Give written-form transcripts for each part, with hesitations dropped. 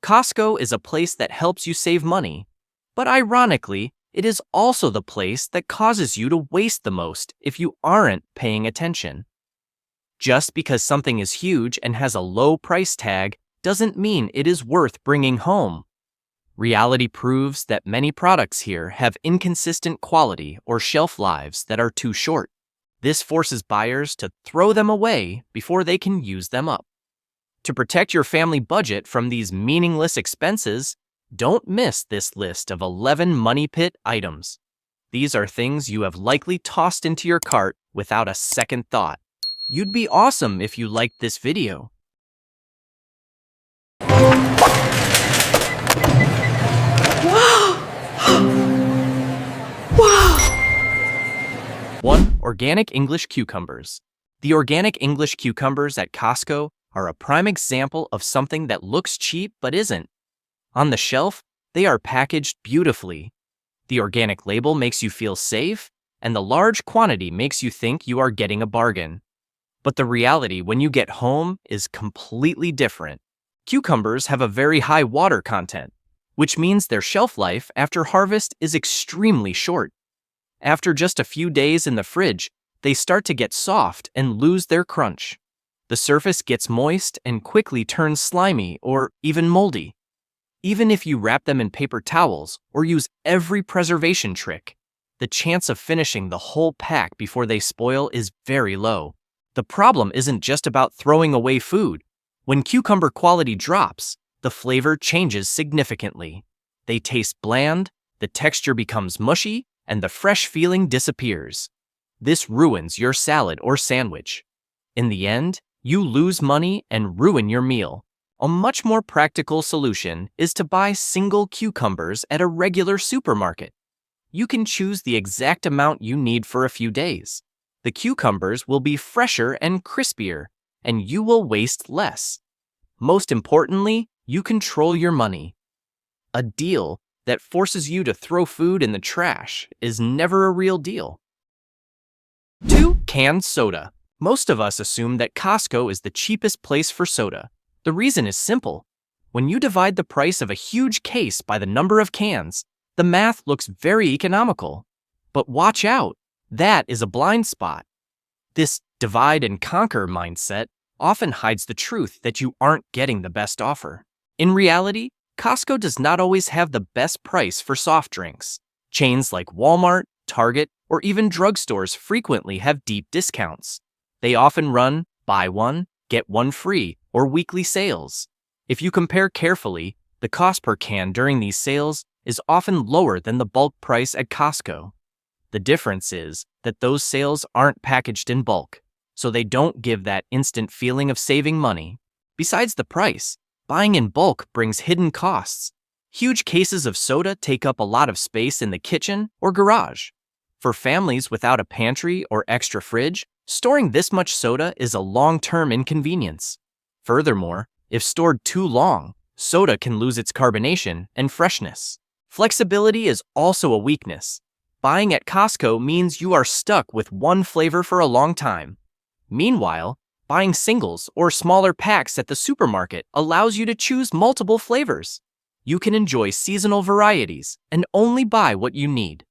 Costco is a place that helps you save money, but ironically, it is also the place that causes you to waste the most if you aren't paying attention. Just because something is huge and has a low price tag doesn't mean it is worth bringing home. Reality proves that many products here have inconsistent quality or shelf lives that are too short. This forces buyers to throw them away before they can use them up. To protect your family budget from these meaningless expenses, don't miss this list of 11 money pit items. These are things you have likely tossed into your cart without a second thought. You'd be awesome if you liked this video. Wow! 1. Organic English cucumbers. The organic English cucumbers at Costco are a prime example of something that looks cheap but isn't. On the shelf, they are packaged beautifully. The organic label makes you feel safe, and the large quantity makes you think you are getting a bargain. But the reality when you get home is completely different. Cucumbers have a very high water content, which means their shelf life after harvest is extremely short. After just a few days in the fridge, they start to get soft and lose their crunch. The surface gets moist and quickly turns slimy or even moldy. Even if you wrap them in paper towels or use every preservation trick, the chance of finishing the whole pack before they spoil is very low. The problem isn't just about throwing away food. When cucumber quality drops, the flavor changes significantly. They taste bland, the texture becomes mushy, and the fresh feeling disappears. This ruins your salad or sandwich. In the end, you lose money and ruin your meal. A much more practical solution is to buy single cucumbers at a regular supermarket. You can choose the exact amount you need for a few days. The cucumbers will be fresher and crispier, and you will waste less. Most importantly, you control your money. A deal that forces you to throw food in the trash is never a real deal. 2. Canned soda. Most of us assume that Costco is the cheapest place for soda. The reason is simple. When you divide the price of a huge case by the number of cans, the math looks very economical. But watch out, that is a blind spot. This divide and conquer mindset often hides the truth that you aren't getting the best offer. In reality, Costco does not always have the best price for soft drinks. Chains like Walmart, Target, or even drugstores frequently have deep discounts. They often run buy one, get one free, or weekly sales. If you compare carefully, the cost per can during these sales is often lower than the bulk price at Costco. The difference is that those sales aren't packaged in bulk, so they don't give that instant feeling of saving money. Besides the price, buying in bulk brings hidden costs. Huge cases of soda take up a lot of space in the kitchen or garage. For families without a pantry or extra fridge, storing this much soda is a long-term inconvenience. Furthermore, if stored too long, soda can lose its carbonation and freshness. Flexibility is also a weakness. Buying at Costco means you are stuck with one flavor for a long time. Meanwhile, buying singles or smaller packs at the supermarket allows you to choose multiple flavors. You can enjoy seasonal varieties and only buy what you need.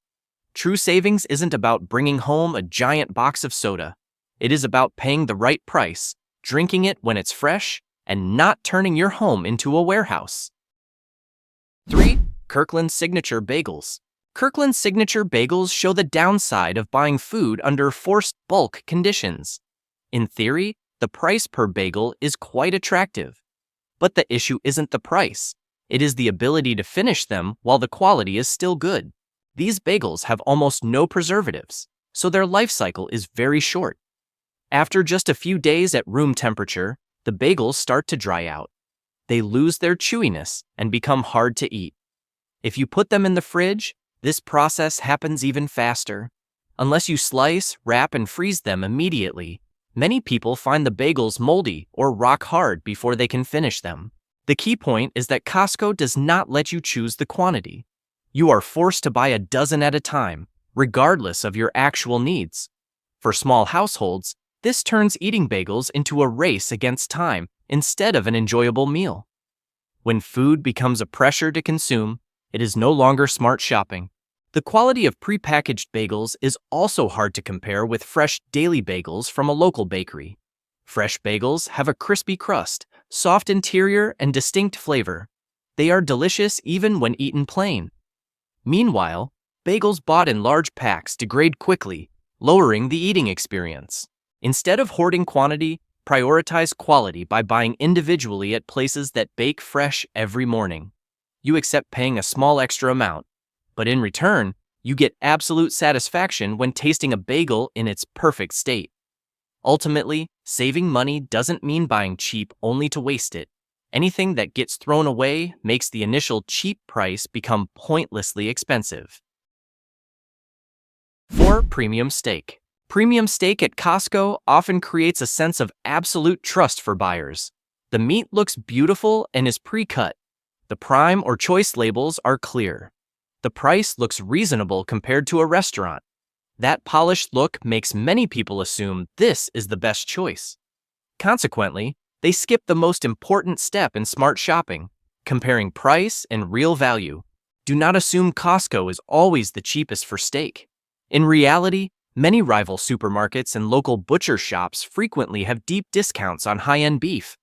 True savings isn't about bringing home a giant box of soda. It is about paying the right price, drinking it when it's fresh, and not turning your home into a warehouse. 3. Kirkland Signature bagels. Kirkland Signature bagels show the downside of buying food under forced bulk conditions. In theory, the price per bagel is quite attractive. But the issue isn't the price. It is the ability to finish them while the quality is still good. These bagels have almost no preservatives, so their life cycle is very short. After just a few days at room temperature, the bagels start to dry out. They lose their chewiness and become hard to eat. If you put them in the fridge, this process happens even faster. Unless you slice, wrap, and freeze them immediately, many people find the bagels moldy or rock hard before they can finish them. The key point is that Costco does not let you choose the quantity. You are forced to buy a dozen at a time, regardless of your actual needs. For small households, this turns eating bagels into a race against time instead of an enjoyable meal. When food becomes a pressure to consume, it is no longer smart shopping. The quality of prepackaged bagels is also hard to compare with fresh daily bagels from a local bakery. Fresh bagels have a crispy crust, soft interior, and distinct flavor. They are delicious even when eaten plain. Meanwhile, bagels bought in large packs degrade quickly, lowering the eating experience. Instead of hoarding quantity, prioritize quality by buying individually at places that bake fresh every morning. You accept paying a small extra amount, but in return, you get absolute satisfaction when tasting a bagel in its perfect state. Ultimately, saving money doesn't mean buying cheap only to waste it. Anything that gets thrown away makes the initial cheap price become pointlessly expensive. 4. Premium steak. Premium steak at Costco often creates a sense of absolute trust for buyers. The meat looks beautiful and is pre-cut. The prime or choice labels are clear. The price looks reasonable compared to a restaurant. That polished look makes many people assume this is the best choice. Consequently, they skip the most important step in smart shopping, comparing price and real value. Do not assume Costco is always the cheapest for steak. In reality, many rival supermarkets and local butcher shops frequently have deep discounts on high-end beef.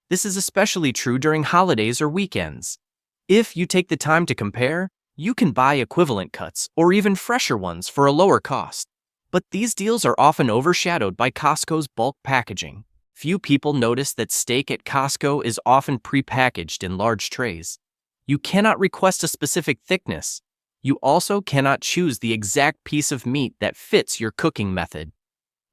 This is especially true during holidays or weekends. If you take the time to compare, you can buy equivalent cuts or even fresher ones for a lower cost. But these deals are often overshadowed by Costco's bulk packaging. Few people notice that steak at Costco is often prepackaged in large trays. You cannot request a specific thickness. You also cannot choose the exact piece of meat that fits your cooking method.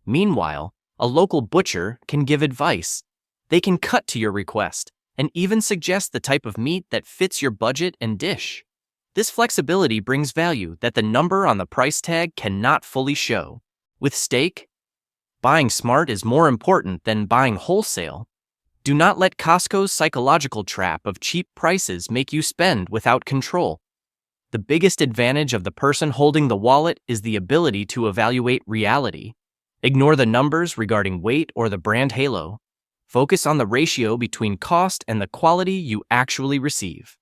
Meanwhile, a local butcher can give advice. They can cut to your request and even suggest the type of meat that fits your budget and dish. This flexibility brings value that the number on the price tag cannot fully show. With steak, buying smart is more important than buying wholesale. Do not let Costco's psychological trap of cheap prices make you spend without control. The biggest advantage of the person holding the wallet is the ability to evaluate reality. Ignore the numbers regarding weight or the brand halo. Focus on the ratio between cost and the quality you actually receive.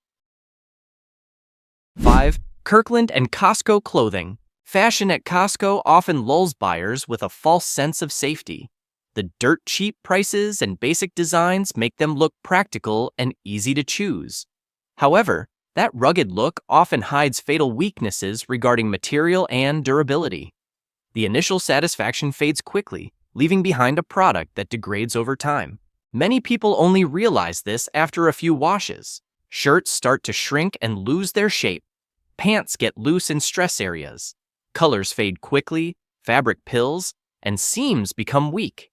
5. Kirkland and Costco clothing. Fashion at Costco often lulls buyers with a false sense of safety. The dirt cheap prices and basic designs make them look practical and easy to choose. However, that rugged look often hides fatal weaknesses regarding material and durability. The initial satisfaction fades quickly, leaving behind a product that degrades over time. Many people only realize this after a few washes. Shirts start to shrink and lose their shape. Pants get loose in stress areas. Colors fade quickly, fabric pills, and seams become weak.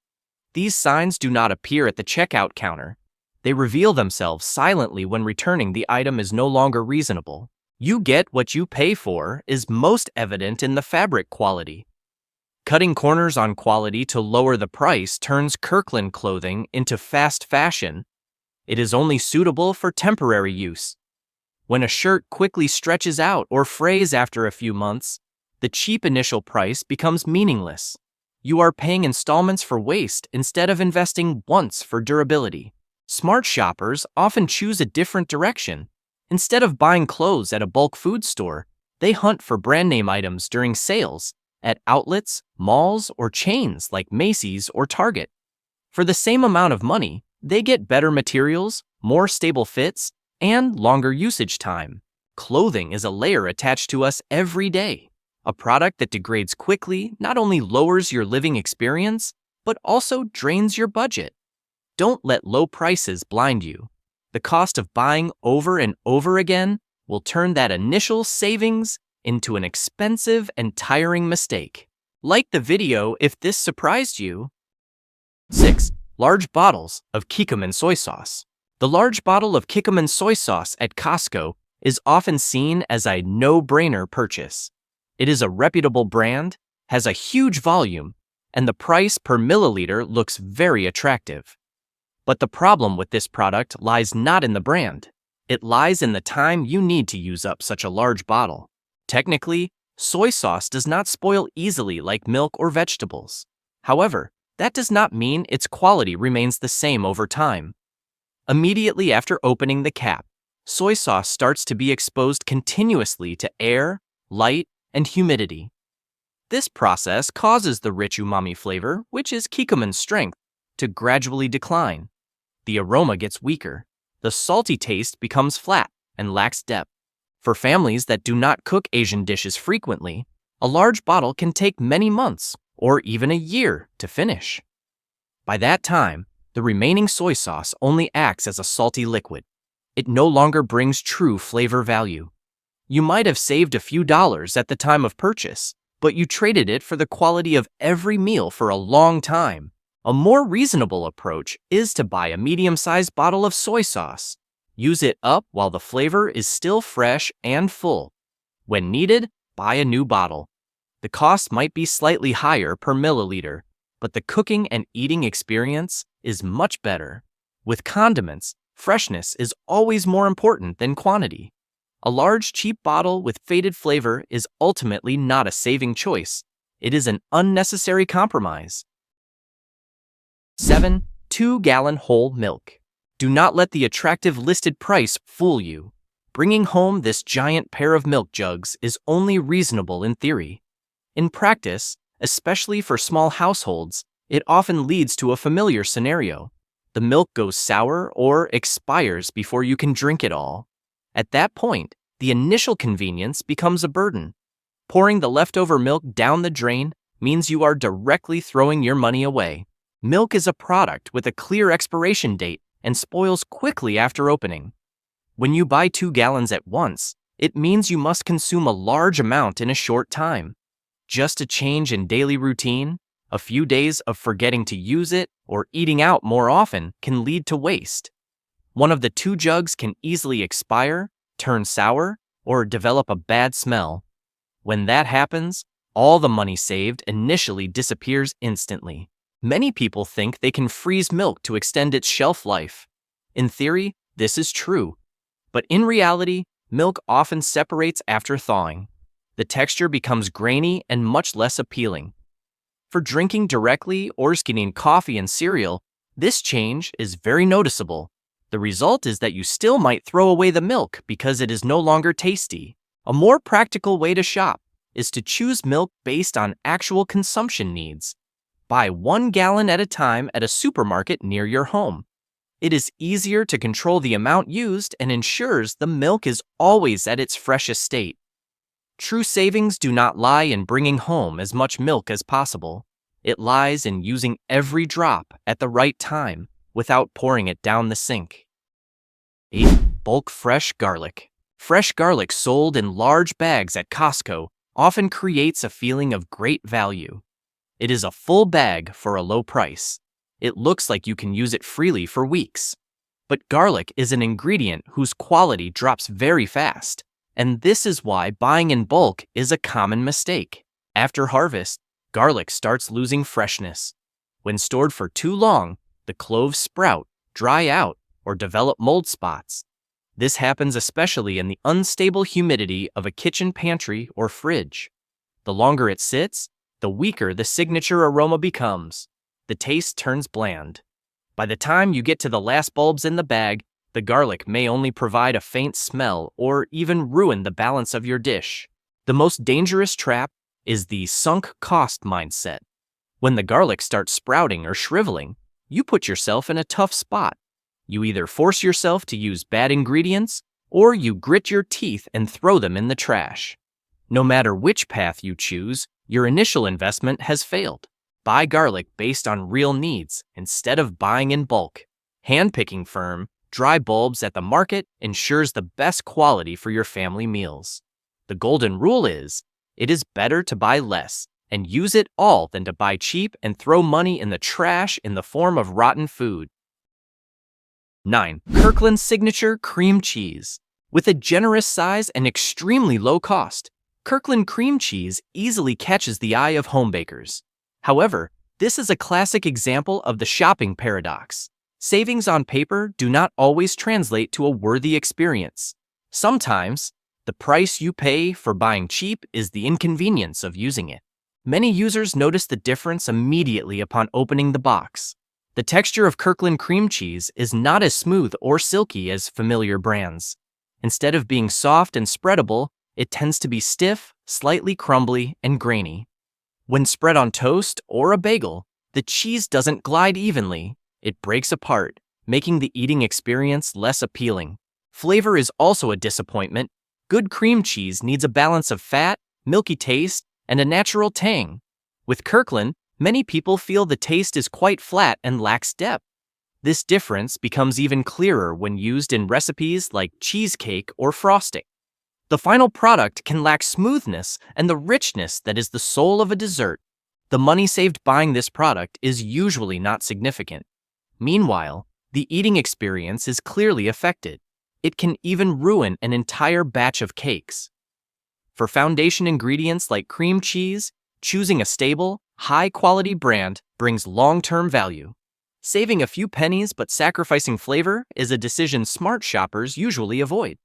These signs do not appear at the checkout counter. They reveal themselves silently when returning the item is no longer reasonable. You get what you pay for is most evident in the fabric quality. Cutting corners on quality to lower the price turns Kirkland clothing into fast fashion. It is only suitable for temporary use. When a shirt quickly stretches out or frays after a few months, the cheap initial price becomes meaningless. You are paying installments for waste instead of investing once for durability. Smart shoppers often choose a different direction. Instead of buying clothes at a bulk food store, they hunt for brand name items during sales at outlets, malls, or chains like Macy's or Target. For the same amount of money, they get better materials, more stable fits, and longer usage time. Clothing is a layer attached to us every day. A product that degrades quickly not only lowers your living experience, but also drains your budget. Don't let low prices blind you. The cost of buying over and over again will turn that initial savings into an expensive and tiring mistake. Like the video if this surprised you. 6. Large bottles of Kirkland soy sauce. The large bottle of Kirkland soy sauce at Costco is often seen as a no-brainer purchase. It is a reputable brand, has a huge volume, and the price per milliliter looks very attractive. But the problem with this product lies not in the brand. It lies in the time you need to use up such a large bottle. Technically, soy sauce does not spoil easily like milk or vegetables. However, that does not mean its quality remains the same over time. Immediately after opening the cap, soy sauce starts to be exposed continuously to air, light, and humidity. This process causes the rich umami flavor, which is kikuman's strength, to gradually decline. The aroma gets weaker. The salty taste becomes flat and lacks depth. For families that do not cook Asian dishes frequently, a large bottle can take many months or even a year to finish. By that time, the remaining soy sauce only acts as a salty liquid. It no longer brings true flavor value. You might have saved a few dollars at the time of purchase, but you traded it for the quality of every meal for a long time. A more reasonable approach is to buy a medium-sized bottle of soy sauce. Use it up while the flavor is still fresh and full. When needed, buy a new bottle. The cost might be slightly higher per milliliter, but the cooking and eating experience is much better. With condiments, freshness is always more important than quantity. A large, cheap bottle with faded flavor is ultimately not a saving choice. It is an unnecessary compromise. 7. 2-gallon whole milk. Do not let the attractive listed price fool you. Bringing home this giant pair of milk jugs is only reasonable in theory. In practice, especially for small households, it often leads to a familiar scenario. The milk goes sour or expires before you can drink it all. At that point, the initial convenience becomes a burden. Pouring the leftover milk down the drain means you are directly throwing your money away. Milk is a product with a clear expiration date and spoils quickly after opening. When you buy 2 gallons at once, it means you must consume a large amount in a short time. Just a change in daily routine, a few days of forgetting to use it, or eating out more often can lead to waste. One of the 2 jugs can easily expire, turn sour, or develop a bad smell. When that happens, all the money saved initially disappears instantly. Many people think they can freeze milk to extend its shelf life. In theory, this is true. But in reality, milk often separates after thawing. The texture becomes grainy and much less appealing. For drinking directly or skimming coffee and cereal, this change is very noticeable. The result is that you still might throw away the milk because it is no longer tasty. A more practical way to shop is to choose milk based on actual consumption needs. Buy 1 gallon at a time at a supermarket near your home. It is easier to control the amount used and ensures the milk is always at its freshest state. True savings do not lie in bringing home as much milk as possible. It lies in using every drop at the right time without pouring it down the sink. 8. Bulk fresh garlic. Fresh garlic sold in large bags at Costco often creates a feeling of great value. It is a full bag for a low price. It looks like you can use it freely for weeks. But garlic is an ingredient whose quality drops very fast, and this is why buying in bulk is a common mistake. After harvest, garlic starts losing freshness. When stored for too long, the cloves sprout, dry out, or develop mold spots. This happens especially in the unstable humidity of a kitchen pantry or fridge. The longer it sits, the weaker the signature aroma becomes. The taste turns bland. By the time you get to the last bulbs in the bag, the garlic may only provide a faint smell or even ruin the balance of your dish. The most dangerous trap is the sunk cost mindset. When the garlic starts sprouting or shriveling, you put yourself in a tough spot. You either force yourself to use bad ingredients, or you grit your teeth and throw them in the trash. No matter which path you choose, your initial investment has failed. Buy garlic based on real needs instead of buying in bulk. Handpicking firm, dry bulbs at the market ensures the best quality for your family meals. The golden rule is, it is better to buy less and use it all than to buy cheap and throw money in the trash in the form of rotten food. 9. Kirkland Signature Cream Cheese. With a generous size and extremely low cost, Kirkland cream cheese easily catches the eye of homebakers. However, this is a classic example of the shopping paradox. Savings on paper do not always translate to a worthy experience. Sometimes, the price you pay for buying cheap is the inconvenience of using it. Many users notice the difference immediately upon opening the box. The texture of Kirkland cream cheese is not as smooth or silky as familiar brands. Instead of being soft and spreadable, it tends to be stiff, slightly crumbly, and grainy. When spread on toast or a bagel, the cheese doesn't glide evenly. It breaks apart, making the eating experience less appealing. Flavor is also a disappointment. Good cream cheese needs a balance of fat, milky taste, and a natural tang. With Kirkland, many people feel the taste is quite flat and lacks depth. This difference becomes even clearer when used in recipes like cheesecake or frosting. The final product can lack smoothness and the richness that is the soul of a dessert. The money saved buying this product is usually not significant. Meanwhile, the eating experience is clearly affected. It can even ruin an entire batch of cakes. For foundation ingredients like cream cheese, choosing a stable, high-quality brand brings long-term value. Saving a few pennies but sacrificing flavor is a decision smart shoppers usually avoid.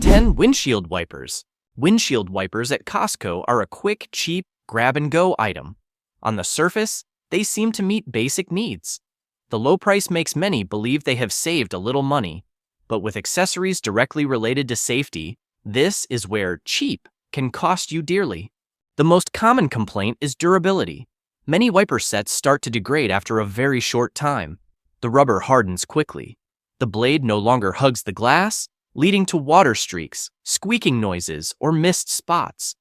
10. Windshield wipers. Windshield wipers at Costco are a quick, cheap, grab-and-go item. On the surface, they seem to meet basic needs. The low price makes many believe they have saved a little money, but with accessories directly related to safety, this is where cheap can cost you dearly. The most common complaint is durability. Many wiper sets start to degrade after a very short time. The rubber hardens quickly. The blade no longer hugs the glass, leading to water streaks, squeaking noises, or missed spots.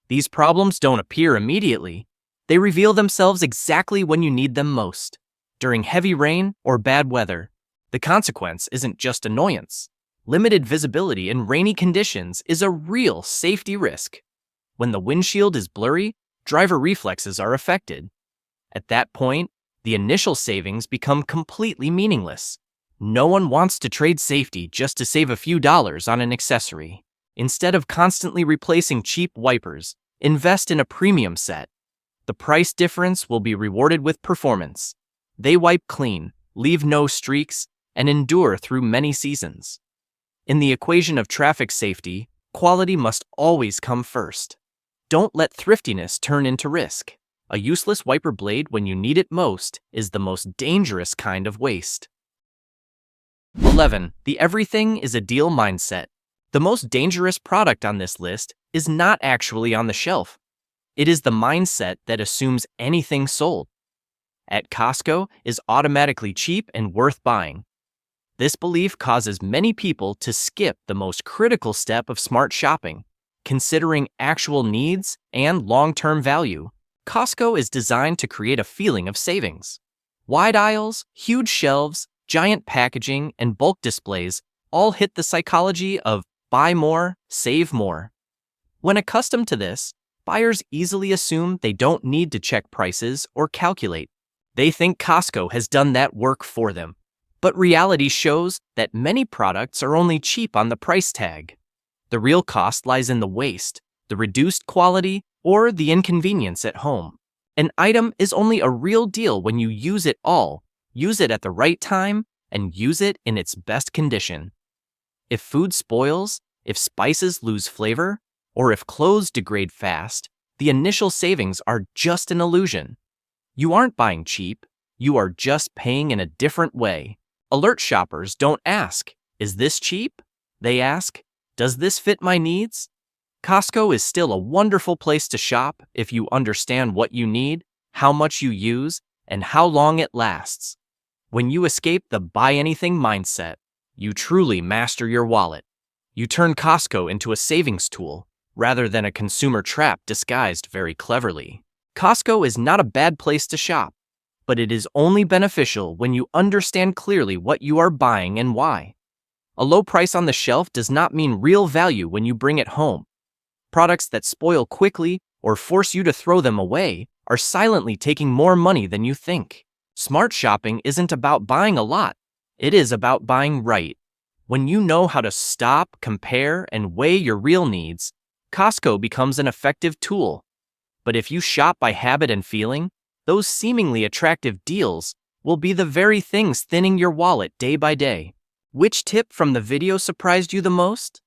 These problems don't appear immediately. They reveal themselves exactly when you need them most, during heavy rain or bad weather. The consequence isn't just annoyance. Limited visibility in rainy conditions is a real safety risk. When the windshield is blurry, driver reflexes are affected. At that point, the initial savings become completely meaningless. No one wants to trade safety just to save a few dollars on an accessory. Instead of constantly replacing cheap wipers, invest in a premium set. The price difference will be rewarded with performance. They wipe clean, leave no streaks, and endure through many seasons. In the equation of traffic safety, quality must always come first. Don't let thriftiness turn into risk. A useless wiper blade when you need it most is the most dangerous kind of waste. 11. The everything is a deal mindset. The most dangerous product on this list is not actually on the shelf. It is the mindset that assumes anything sold at Costco is automatically cheap and worth buying. This belief causes many people to skip the most critical step of smart shopping, considering actual needs and long-term value. Costco is designed to create a feeling of savings. Wide aisles, huge shelves, giant packaging, and bulk displays all hit the psychology of buy more, save more. When accustomed to this, buyers easily assume they don't need to check prices or calculate. They think Costco has done that work for them. But reality shows that many products are only cheap on the price tag. The real cost lies in the waste, the reduced quality, or the inconvenience at home. An item is only a real deal when you use it all, use it at the right time, and use it in its best condition. If food spoils, if spices lose flavor, or if clothes degrade fast, the initial savings are just an illusion. You aren't buying cheap, you are just paying in a different way. Alert shoppers don't ask, "Is this cheap?" They ask, "Does this fit my needs?" Costco is still a wonderful place to shop if you understand what you need, how much you use, and how long it lasts. When you escape the buy anything mindset, you truly master your wallet. You turn Costco into a savings tool rather than a consumer trap disguised very cleverly. Costco is not a bad place to shop, but it is only beneficial when you understand clearly what you are buying and why. A low price on the shelf does not mean real value when you bring it home. Products that spoil quickly or force you to throw them away are silently taking more money than you think. Smart shopping isn't about buying a lot. It is about buying right. When you know how to stop, compare, and weigh your real needs, Costco becomes an effective tool. But if you shop by habit and feeling, those seemingly attractive deals will be the very things thinning your wallet day by day. Which tip from the video surprised you the most?